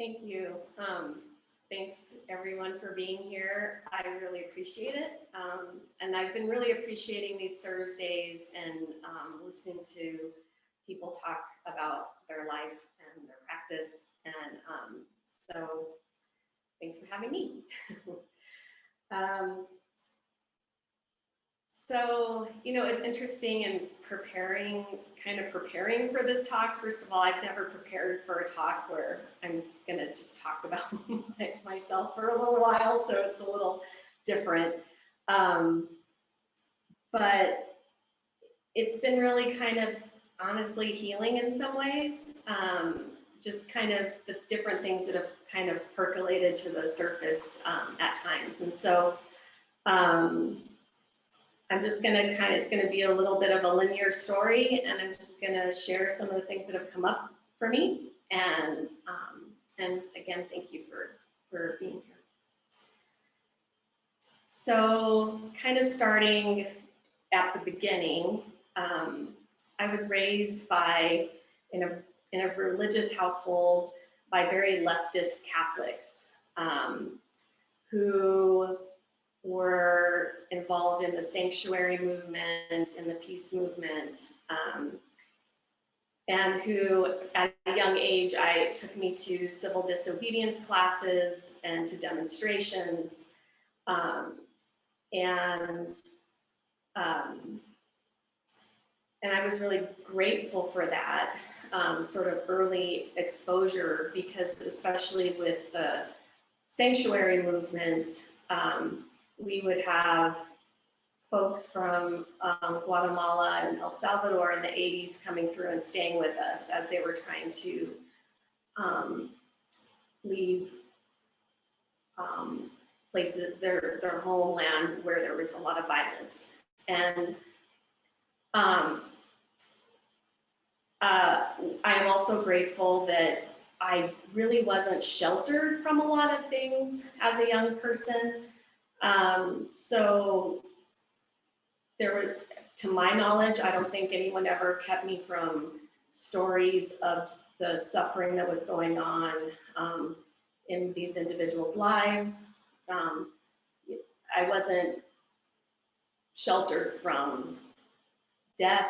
Thank you. Thanks everyone for being here. I really appreciate it. And I've been really appreciating these Thursdays and listening to people talk about their life and their practice. And so thanks for having me. So, it's interesting in preparing for this talk. First of all, I've never prepared for a talk where I'm gonna just talk about myself for a little while, so it's a little different. But it's been really kind of honestly healing in some ways. Just kind of the different things that have kind of percolated to the surface at times. And so, I'm just gonna it's gonna be a little bit of a linear story, and I'm just gonna share some of the things that have come up for me. And again, thank you for being here. So kind of starting at the beginning, I was raised in a religious household by very leftist Catholics who were involved in the sanctuary movement and the peace movement, and who at a young age, took me to civil disobedience classes and to demonstrations. And I was really grateful for that sort of early exposure, because especially with the sanctuary movement, we would have folks from Guatemala and El Salvador in the 80s coming through and staying with us as they were trying to leave places, their homeland where there was a lot of violence. And I am also grateful that I really wasn't sheltered from a lot of things as a young person. So there were, to my knowledge, I don't think anyone ever kept me from stories of the suffering that was going on in these individuals' lives. I wasn't sheltered from death,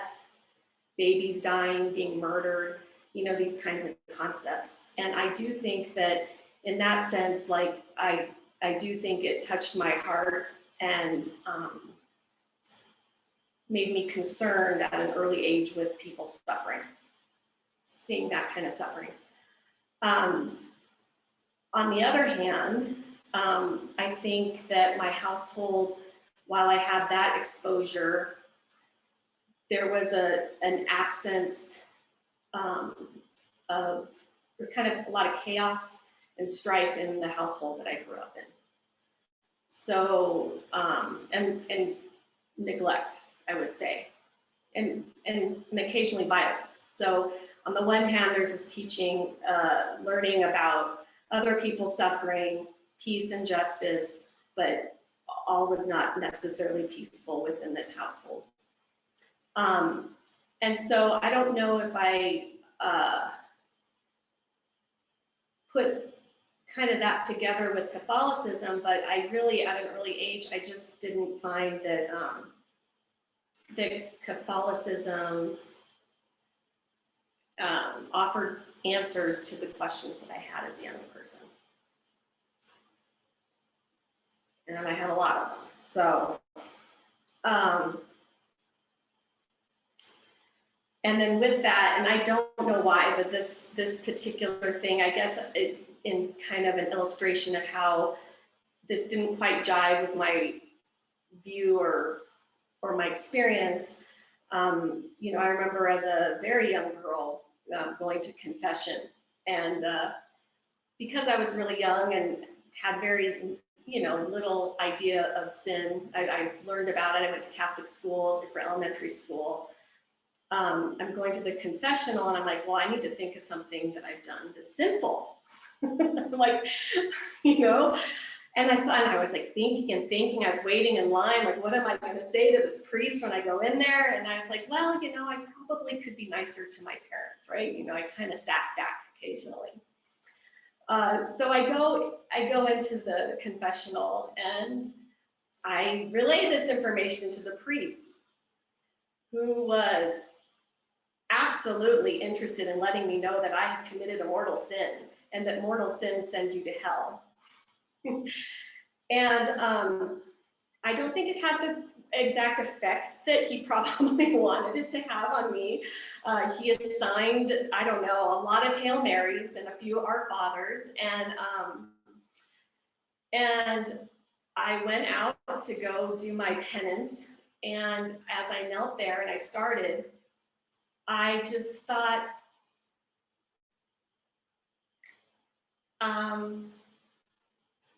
babies dying, being murdered, these kinds of concepts. And I do think that in that sense, like I do think it touched my heart and made me concerned at an early age with people suffering, seeing that kind of suffering. On the other hand, I think that my household, while I had that exposure, there was an absence there's kind of a lot of chaos and strife in the household that I grew up in. So, and neglect, I would say, and occasionally violence. So on the one hand, there's this teaching, learning about other people's suffering, peace and justice, but all was not necessarily peaceful within this household. And so I don't know if I put kind of that together with Catholicism, but I really, at an early age, I just didn't find that that Catholicism offered answers to the questions that I had as a young person. And I had a lot of them. So, and then with that, and I don't know why, but this particular thing, I guess in kind of an illustration of how this didn't quite jive with my view or my experience. I remember as a very young girl going to confession, and because I was really young and had very little idea of sin, I learned about it. I went to Catholic school for elementary school. I'm going to the confessional and I'm like, well, I need to think of something that I've done that's sinful. Like, and I was like thinking, I was waiting in line, like, what am I going to say to this priest when I go in there? And I was like, well, I probably could be nicer to my parents, right? I kind of sass back occasionally. So I go into the confessional and I relay this information to the priest, who was absolutely interested in letting me know that I had committed a mortal sin and that mortal sins send you to hell. And I don't think it had the exact effect that he probably wanted it to have on me. He assigned, I don't know, a lot of Hail Marys and a few Our Fathers, and I went out to go do my penance. And as I knelt there and I started, I just thought, I'm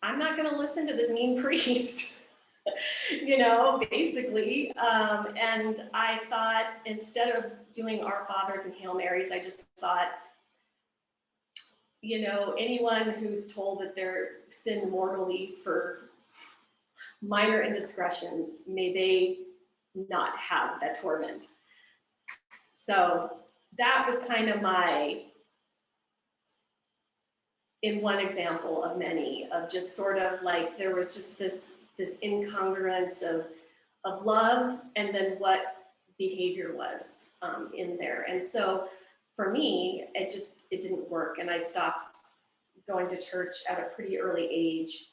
not going to listen to this mean priest. You know, basically. And I thought, instead of doing Our Fathers and Hail Marys, I just thought, you know, anyone who's told that they're sinned mortally for minor indiscretions, may they not have that torment. So that was kind of in one example of many, of just sort of like, there was just this incongruence of love and then what behavior was in there. And so for me, it didn't work. And I stopped going to church at a pretty early age.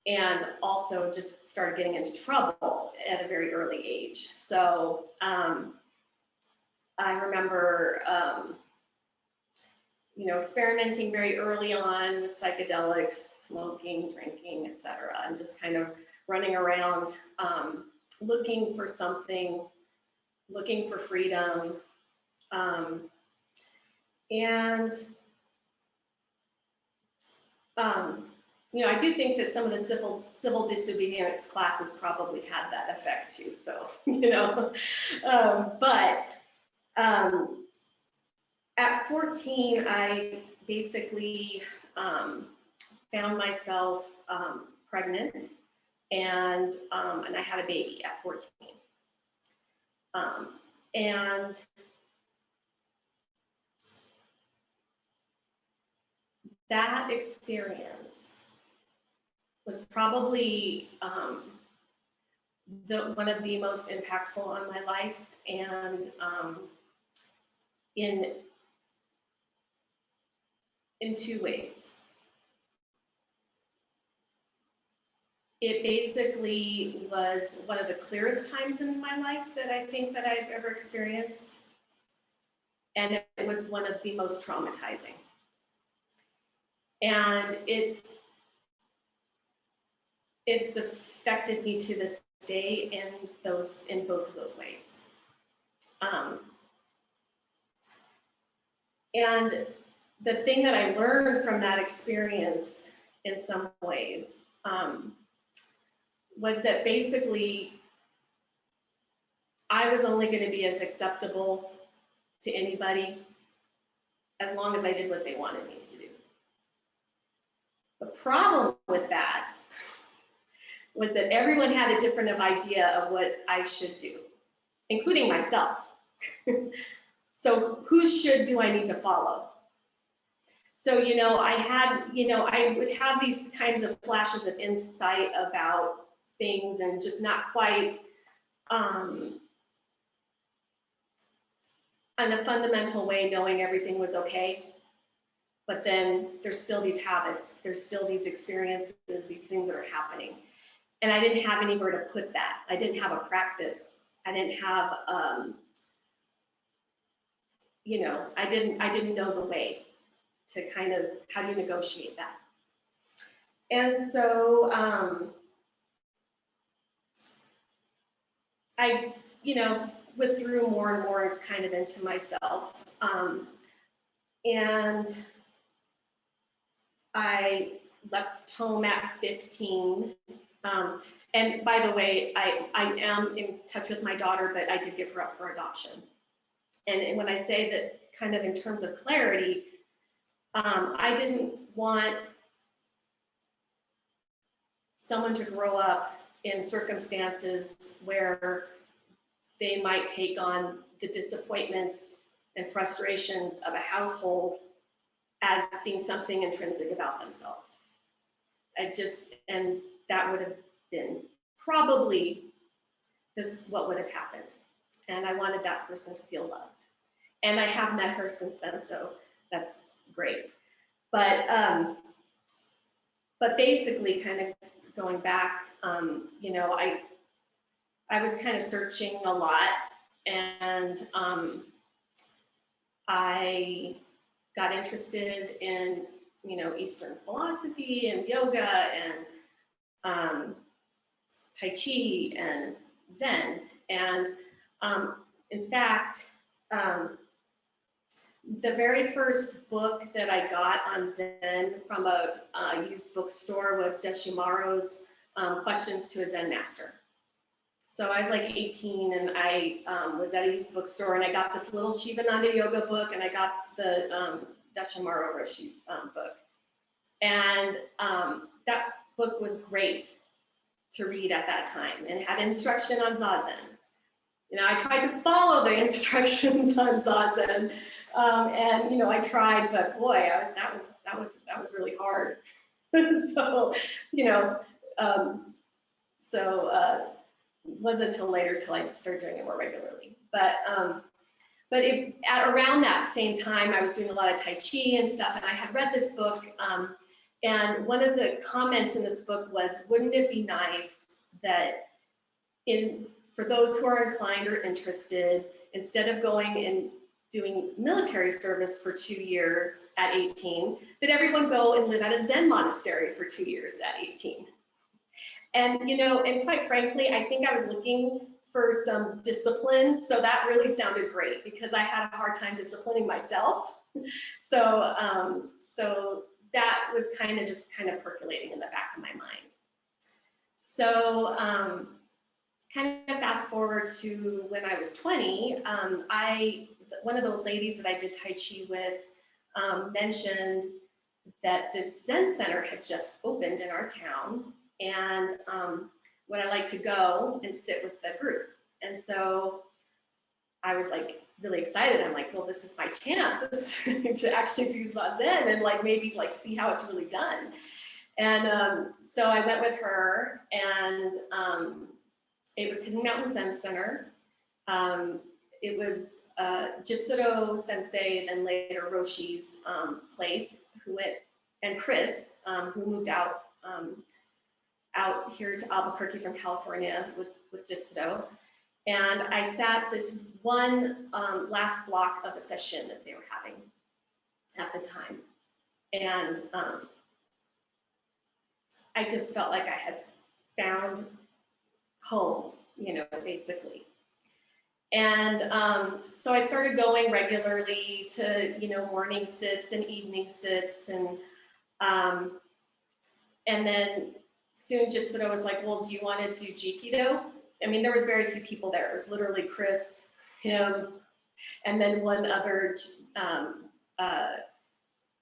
And also just started getting into trouble at a very early age. So I remember, you know, experimenting very early on with psychedelics, smoking, drinking, etc., and just kind of running around looking for something, looking for freedom. You know, I do think that some of the civil disobedience classes probably had that effect too. So, you know, but at 14, I basically found myself pregnant, and I had a baby at 14. And that experience was probably one of the most impactful on my life, and in two ways. It basically was one of the clearest times in my life that I think that I've ever experienced, and it was one of the most traumatizing. And it's affected me to this day in both of those ways. And the thing that I learned from that experience in some ways was that basically I was only going to be as acceptable to anybody as long as I did what they wanted me to do. The problem with that was that everyone had a different idea of what I should do, including myself. So whose should do I need to follow? So, you know, I would have these kinds of flashes of insight about things and just not quite in a fundamental way knowing everything was okay. But then there's still these habits, there's still these experiences, these things that are happening. And I didn't have anywhere to put that. I didn't have a practice. I didn't have, you know, I didn't know the way to kind of, how do you negotiate that? And so I, you know, withdrew more and more kind of into myself. And I left home at 15. And by the way, I am in touch with my daughter, but I did give her up for adoption. And when I say that kind of in terms of clarity, I didn't want someone to grow up in circumstances where they might take on the disappointments and frustrations of a household as being something intrinsic about themselves. And that would have been probably what would have happened. And I wanted that person to feel loved. And I have met her since then, so that's great. But basically, kind of going back, you know, I was kind of searching a lot, and I got interested in, you know, Eastern philosophy and yoga and Tai Chi and Zen. And in fact, the very first book that I got on Zen from a used bookstore was Deshimaru's Questions to a Zen Master. So I was like 18, and I was at a used bookstore, and I got this little Shivananda yoga book, and I got the Deshimaru Roshi's book. And that book was great to read at that time, and it had instruction on Zazen. You know, I tried to follow the instructions on Zazen, and you know, I tried, but boy, that was really hard. So, you know, it wasn't until later till I started doing it more regularly. But at around that same time, I was doing a lot of Tai Chi and stuff, and I had read this book, and one of the comments in this book was, wouldn't it be nice that for those who are inclined or interested, instead of going and doing military service for 2 years at 18, that everyone go and live at a Zen monastery for 2 years at 18. And, you know, and quite frankly, I think I was looking for some discipline. So that really sounded great, because I had a hard time disciplining myself. So that was kind of percolating in the back of my mind. So kind of fast forward to when I was 20, one of the ladies that I did Tai Chi with mentioned that this Zen center had just opened in our town, and would I like to go and sit with the group? And so I was like really excited. I'm like, well, this is my chance to actually do Zazen and like maybe like see how it's really done. And so I went with her, and it was Hidden Mountain Zen Center. It was Jitsuro Sensei, then later Roshi's place, and Chris, who moved out here to Albuquerque from California with Jitsuro. And I sat this one last block of a session that they were having at the time. And I just felt like I had found home, you know, basically. And so I started going regularly to, you know, morning sits and evening sits. And then soon Jitsuro was like, well, do you want to do Jikido? I mean, there was very few people there. It was literally Chris, him, and then one other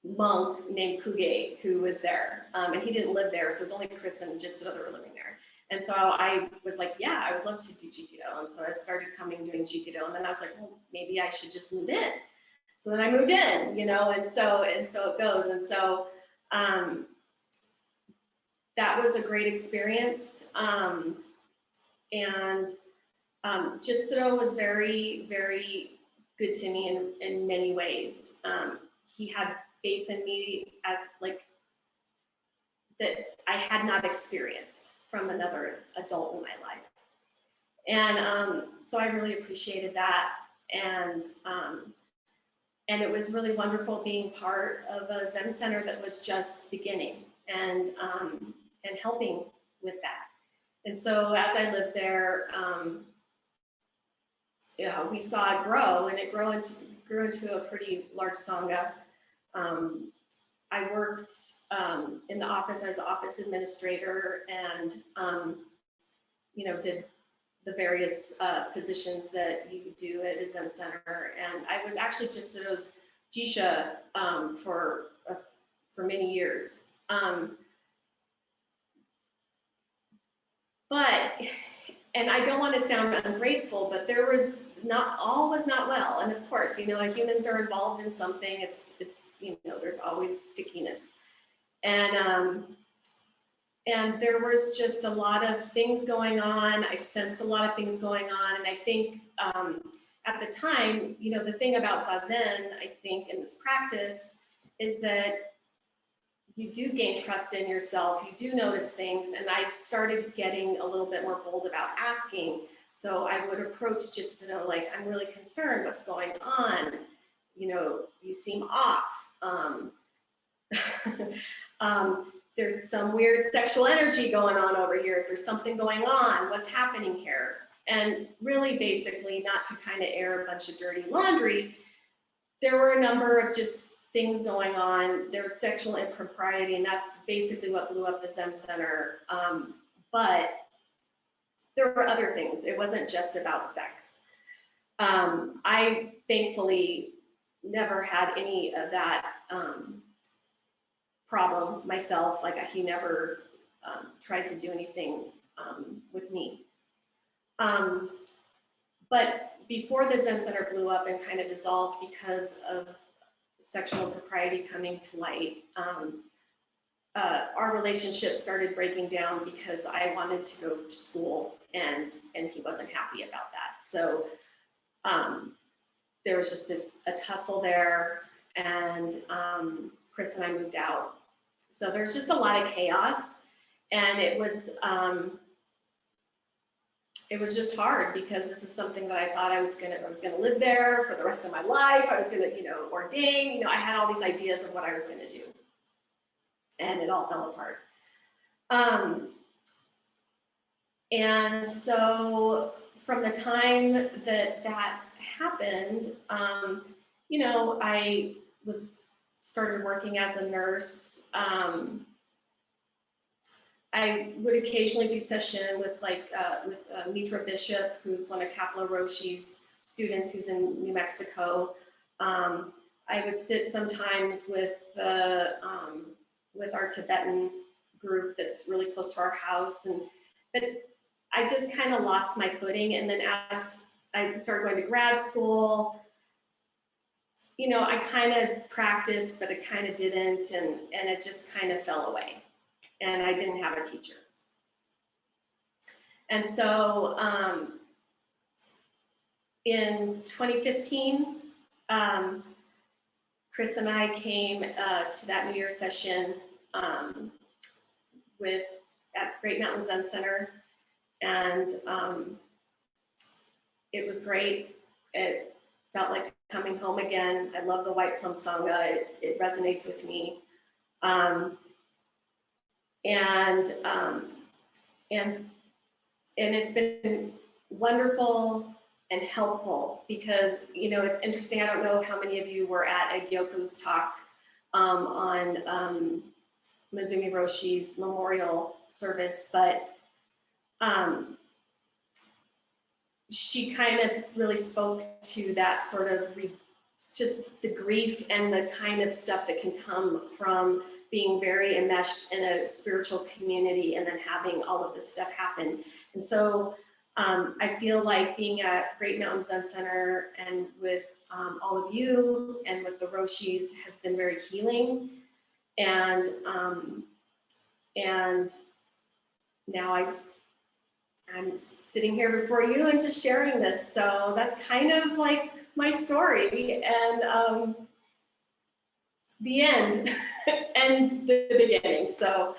monk named Kuge who was there. And he didn't live there, so it was only Chris and Jitsuro that were living there. And so I was like, yeah, I would love to do Jikido. And so I started doing Jikido. And then I was like, well, maybe I should just move in. So then I moved in, you know, and so it goes. And so that was a great experience. And Jitsuro was very, very good to me in many ways. He had faith in me as like that I had not experienced from another adult in my life. And so I really appreciated that. And it was really wonderful being part of a Zen center that was just beginning and helping with that. And so as I lived there, you know, we saw it grow, and it grew into a pretty large sangha. I worked in the office as the office administrator, and you know, did the various positions that you do at a Zen center. And I was actually Jitsuro's Jisha for many years. But, and I don't want to sound ungrateful, but there not all was not well. And of course, you know, humans are involved in something. It's you know, there's always stickiness. And there was just a lot of things going on. I've sensed a lot of things going on. And I think at the time, you know, the thing about Zazen, I think, in this practice is that you do gain trust in yourself. You do notice things. And I started getting a little bit more bold about asking. So I would approach Jitsuno like, I'm really concerned, what's going on? You know, you seem off. There's some weird sexual energy going on over here. Is there something going on? What's happening here? And really basically, not to kind of air a bunch of dirty laundry, there were a number of just things going on. There was sexual impropriety, and that's basically what blew up the Zen Center. But there were other things. It wasn't just about sex. I thankfully never had any of that problem myself. Like, he never tried to do anything with me. But before the Zen Center blew up and kind of dissolved because of sexual impropriety coming to light, our relationship started breaking down because I wanted to go to school and he wasn't happy about that. So there was just a tussle there, and Chris and I moved out. So there's just a lot of chaos, and it was just hard because this is something that I thought I was gonna live there for the rest of my life. I was gonna, you know, ordain. You know, I had all these ideas of what I was gonna do, and it all fell apart. And so from the time that happened, you know, I started working as a nurse. I would occasionally do session with Mitra Bishop, who's one of Kapla Roshi's students, who's in New Mexico. I would sit sometimes with our Tibetan group that's really close to our house, but I just kind of lost my footing. And then as I started going to grad school, you know, I kind of practiced, but it kind of didn't, and it just kind of fell away. And I didn't have a teacher. And so in 2015, Chris and I came to that New Year's session at Great Mountain Zen Center, and it was great. It felt like coming home again. I love the White Plum Sangha. It resonates with me. And it's been wonderful and helpful because, you know, it's interesting. I don't know how many of you were at Egyoku's talk on Mizumi Roshi's memorial service, but she kind of really spoke to that sort of just the grief and the kind of stuff that can come from being very enmeshed in a spiritual community and then having all of this stuff happen. And so I feel like being at Great Mountain Zen Center and with all of you and with the Roshis has been very healing. And now I'm sitting here before you and just sharing this. So that's kind of like my story, and the end and the beginning. So